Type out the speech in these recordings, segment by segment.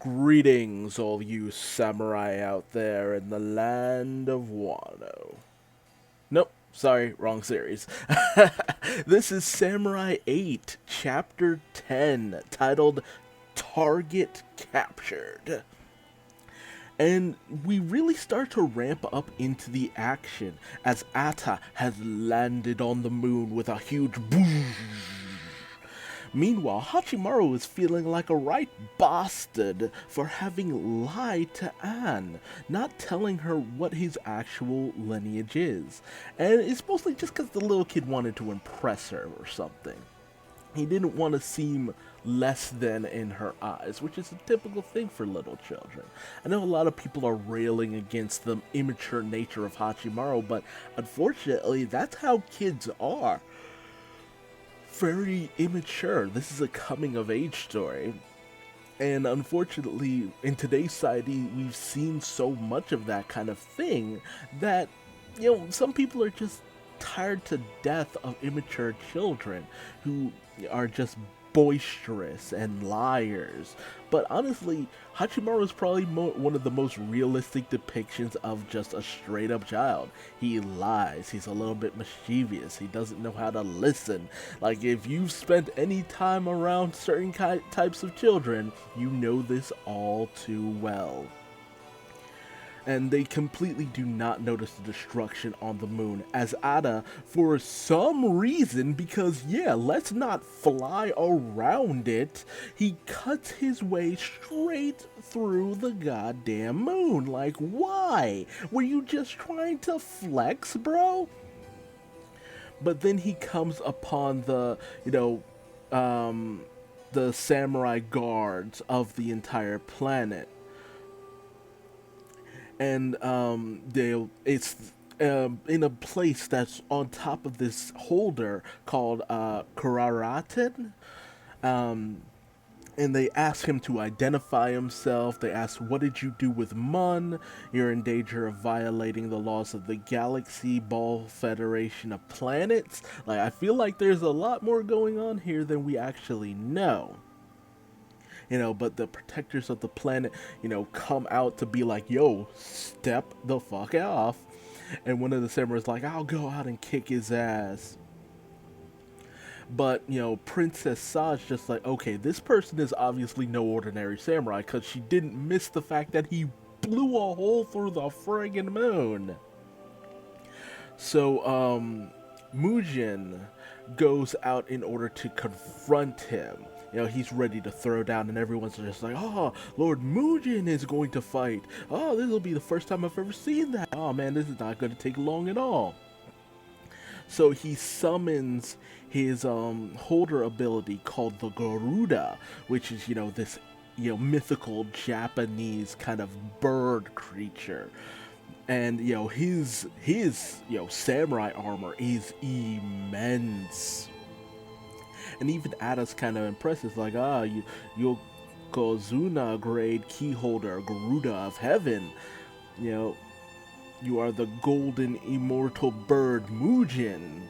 Greetings, all you samurai out there in the land of Wano. Nope, sorry, wrong series. This is Samurai 8, Chapter 10, titled Target Captured. And we really start to ramp up into the action as Atta has landed on the moon with a huge boom. Meanwhile, Hachimaru is feeling like a right bastard for having lied to Anne, not telling her what his actual lineage is. And it's mostly just because the little kid wanted to impress her or something. He didn't want to seem less than in her eyes, which is a typical thing for little children. I know a lot of people are railing against the immature nature of Hachimaru, but unfortunately, that's how kids are. Very immature. This is a coming of age story. And unfortunately, in today's society, we've seen so much of that kind of thing that, some people are just tired to death of immature children who are just boisterous and liars. But honestly, Hachimaru is probably one of the most realistic depictions of just a straight up child. He lies, he's a little bit mischievous, he doesn't know how to listen. Like, if you've spent any time around certain types of children, you know this all too well. And they completely do not notice the destruction on the moon, as Ada, for some reason, because let's not fly around it, he cuts his way straight through the goddamn moon. Like, why? Were you just trying to flex, bro? But then he comes upon the samurai guards of the entire planet, and it's in a place that's on top of this holder called Kuraraten. And they ask him to identify himself. They ask, what did you do with Mun? You're in danger of violating the laws of the Galaxy Ball Federation of Planets. Like, I feel like there's a lot more going on here than we actually know. But the protectors of the planet, come out to be like, yo, step the fuck off. And one of the samurais like, I'll go out and kick his ass. But, Princess Sa's just like, okay, this person is obviously no ordinary samurai, because she didn't miss the fact that he blew a hole through the friggin' moon. So, Mugen goes out in order to confront him. He's ready to throw down, and everyone's just like, oh, Lord Mugen is going to fight. Oh, this will be the first time I've ever seen that. Oh, man, this is not going to take long at all. So he summons his holder ability called the Garuda, which is, this, mythical Japanese kind of bird creature. And, his samurai armor is immense. And even Ada's kind of impressed. It's like, Yokozuna grade keyholder, Garuda of heaven. You are the golden immortal bird Mugen.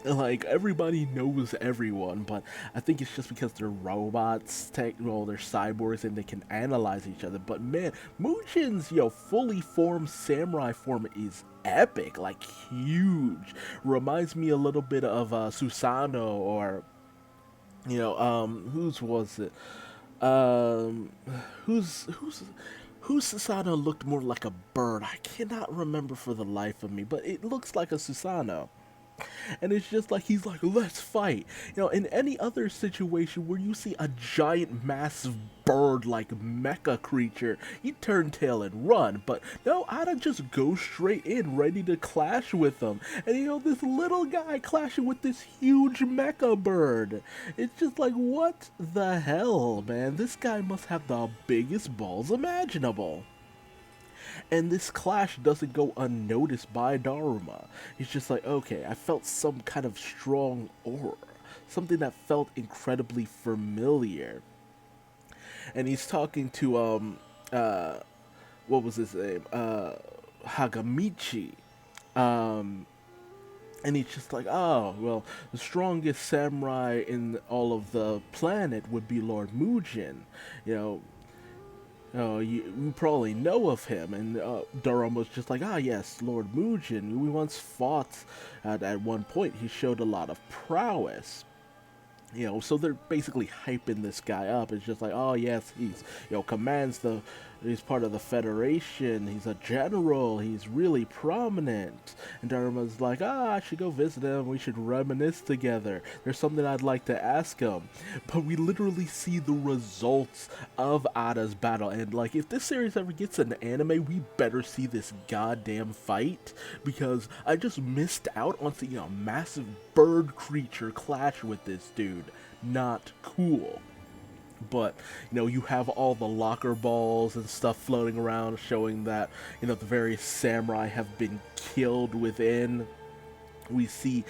Like, everybody knows everyone, but I think it's just because they're robots, they're cyborgs, and they can analyze each other. But man, Mugen's, fully formed samurai form is epic, like huge. Reminds me a little bit of Susanoo, or whose was it? Whose Susanoo looked more like a bird? I cannot remember for the life of me, but it looks like a Susanoo. And it's just like, he's like, let's fight. In any other situation where you see a giant, massive bird like mecha creature, you turn tail and run. But no, Ada just goes straight in, ready to clash with them. And this little guy clashing with this huge mecha bird. It's just like, what the hell, man? This guy must have the biggest balls imaginable. And this clash doesn't go unnoticed by Daruma. He's just like, okay, I felt some kind of strong aura. Something that felt incredibly familiar. And he's talking to, what was his name? Hagamichi. And he's just like, oh, well, the strongest samurai in all of the planet would be Lord Mugen. Oh, you probably know of him. And Daruma's just like, ah, yes, Lord Mugen. We once fought at one point. He showed a lot of prowess. So they're basically hyping this guy up. It's just like, oh yes, commands he's part of the Federation. He's a general. He's really prominent. And Daruma's like, I should go visit him. We should reminisce together. There's something I'd like to ask him. But we literally see the results of Ada's battle. And like, if this series ever gets an anime, we better see this goddamn fight, because I just missed out on seeing a massive bird creature clash with this dude. Not cool. But you have all the locker balls and stuff floating around, showing that the various samurai have been killed within. We see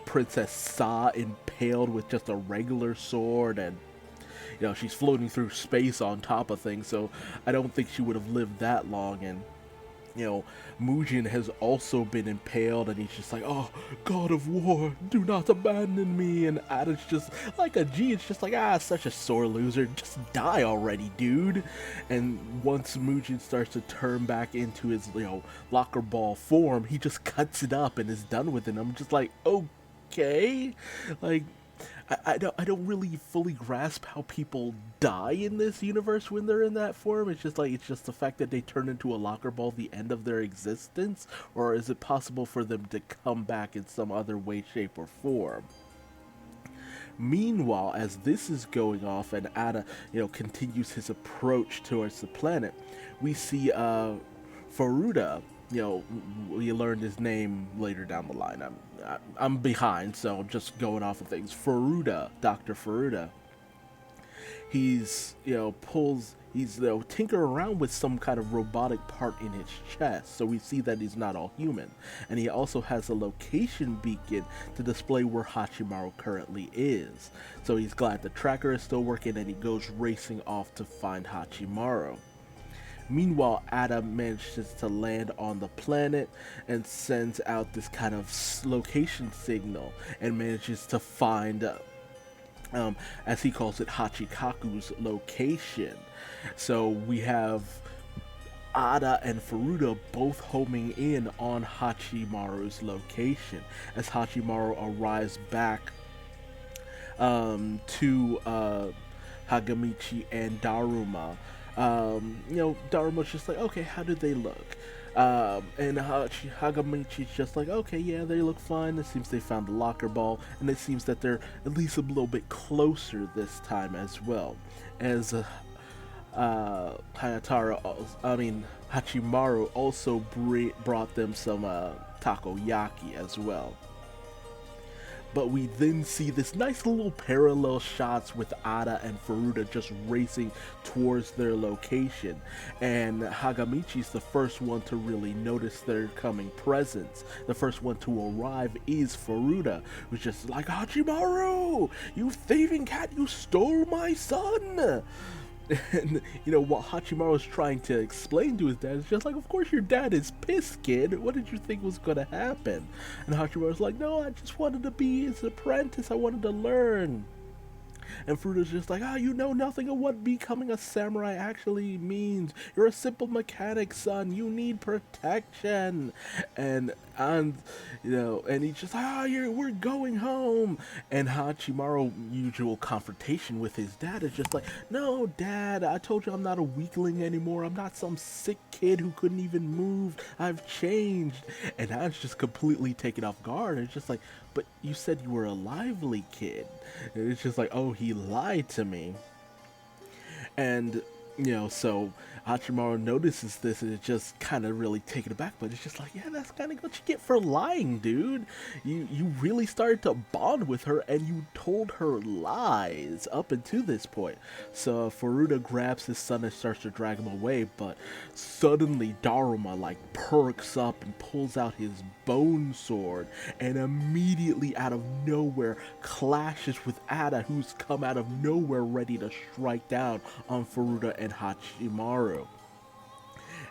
Princess Sa impaled with just a regular sword, and she's floating through space on top of things, so I don't think she would have lived that long. And Mugen has also been impaled, and he's just like, oh, God of War, do not abandon me. And Ada's just like a G, it's just like, such a sore loser, just die already, dude. And once Mugen starts to turn back into his, locker ball form, he just cuts it up and is done with it. I'm just like, okay, like, I don't really fully grasp how people die in this universe when they're in that form. It's just the fact that they turn into a locker ball the end of their existence, or is it possible for them to come back in some other way, shape, or form? Meanwhile, as this is going off and Ada, continues his approach towards the planet, we see Furuta. We learned his name later down the line. I'm behind, so I'm just going off of things. Furuta, Dr. Furuta. He's tinker around with some kind of robotic part in his chest, so we see that he's not all human. And he also has a location beacon to display where Hachimaru currently is. So he's glad the tracker is still working, and he goes racing off to find Hachimaru. Meanwhile, Ada manages to land on the planet and sends out this kind of location signal and manages to find, as he calls it, Hachikaku's location. So we have Ada and Furuta both homing in on Hachimaru's location as Hachimaru arrives back to Hagamichi and Daruma. Daruma's just like, okay, how do they look? And Hagamichi's just like, okay, yeah, they look fine. It seems they found the locker ball, and it seems that they're at least a little bit closer this time as well. As Hachimaru also brought them some takoyaki as well. But we then see this nice little parallel shots with Ada and Furuta just racing towards their location. And Hagamichi's the first one to really notice their coming presence. The first one to arrive is Furuta, who's just like, Hachimaru, you thieving cat, you stole my son! And, what Hachimaru's trying to explain to his dad is just like, of course your dad is pissed, kid. What did you think was going to happen? And Hachimaru's like, no, I just wanted to be his apprentice. I wanted to learn. And Furuta's just like, you know nothing of what becoming a samurai actually means. You're a simple mechanic, son. You need protection. And he's just like, we're going home. And Hachimaru, usual confrontation with his dad, is just like, no, Dad, I told you I'm not a weakling anymore. I'm not some sick kid who couldn't even move. I've changed. And Dad's just completely taken off guard. It's just like, but you said you were a lively kid. And it's just like, oh, he lied to me. And, so Hachimaru notices this and is just kind of really taken aback, but it's just like, yeah, that's kind of what you get for lying, dude. You really started to bond with her and you told her lies up until this point. So Furuta grabs his son and starts to drag him away, but suddenly Daruma perks up and pulls out his bone sword and immediately out of nowhere clashes with Ada, who's come out of nowhere ready to strike down on Furuta and Hachimaru.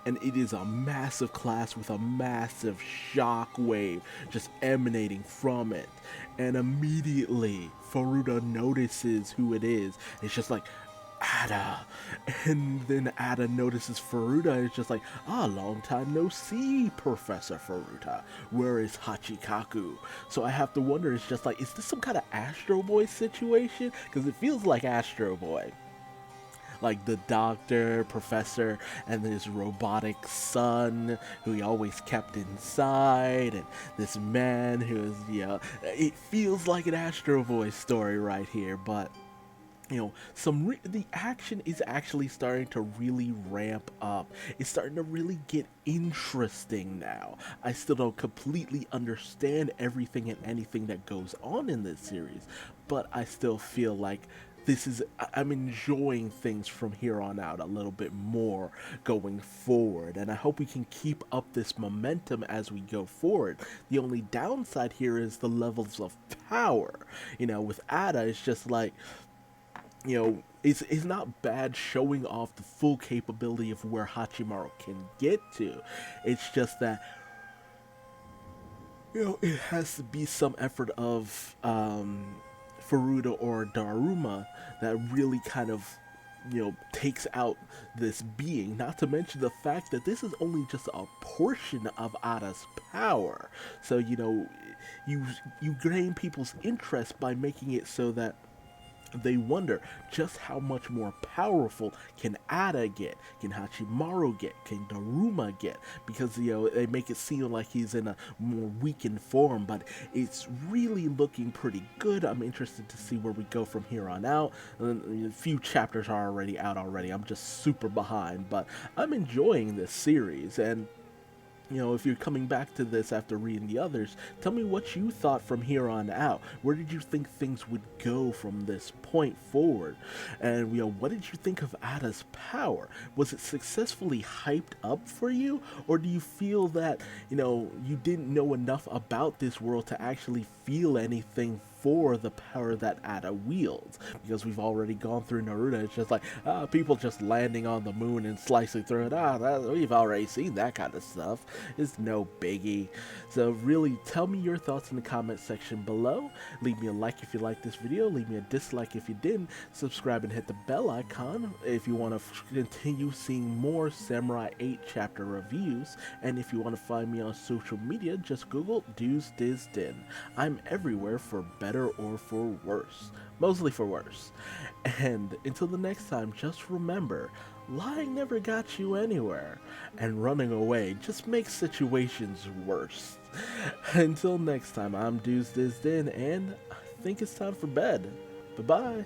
And it is a massive clash with a massive shock wave just emanating from it. And immediately Furuta notices who it is. It's just like, Ada. And then Ada notices Furuta and it's just like, ah, long time no see, Professor Furuta. Where is Hachikaku? So I have to wonder, it's just like, is this some kind of Astro Boy situation? Because it feels like Astro Boy. Like the doctor, professor, and his robotic son, who he always kept inside, and this man who is, it feels like an Astro Boy story right here, but the action is actually starting to really ramp up. It's starting to really get interesting now. I still don't completely understand everything and anything that goes on in this series, but I still feel like I'm enjoying things from here on out a little bit more going forward, and I hope we can keep up this momentum as we go forward. The only downside here is the levels of power. With Ada, it's just like, it's not bad showing off the full capability of where Hachimaru can get to. It's just that, it has to be some effort of Furuta or Daruma that really kind of, takes out this being. Not to mention the fact that this is only just a portion of Ada's power. So, you gain people's interest by making it so that they wonder just how much more powerful can Ada get, can Hachimaru get, can Daruma get, because they make it seem like he's in a more weakened form, but it's really looking pretty good. I'm interested to see where we go from here on out. A few chapters are already out already. I'm just super behind, but I'm enjoying this series, and if you're coming back to this after reading the others, tell me what you thought from here on out. Where did you think things would go from this point forward? And, what did you think of Ada's power? Was it successfully hyped up for you? Or do you feel that, you didn't know enough about this world to actually feel anything for the power that Ada wields? Because we've already gone through Naruto. It's just like, people just landing on the moon and slicing through it. We've already seen that kind of stuff. It's no biggie. So really, tell me your thoughts in the comment section below. Leave me a like if you liked this video. Leave me a dislike if you didn't. Subscribe and hit the bell icon if you want to continue seeing more Samurai 8 chapter reviews. And if you want to find me on social media, just Google Duuz-Diz-Din. I'm everywhere for better or for worse. Mostly for worse. And until the next time, just remember, lying never got you anywhere, and running away just makes situations worse. Until next time, I'm Duuz-Diz-Din, and I think it's time for bed. Bye-bye.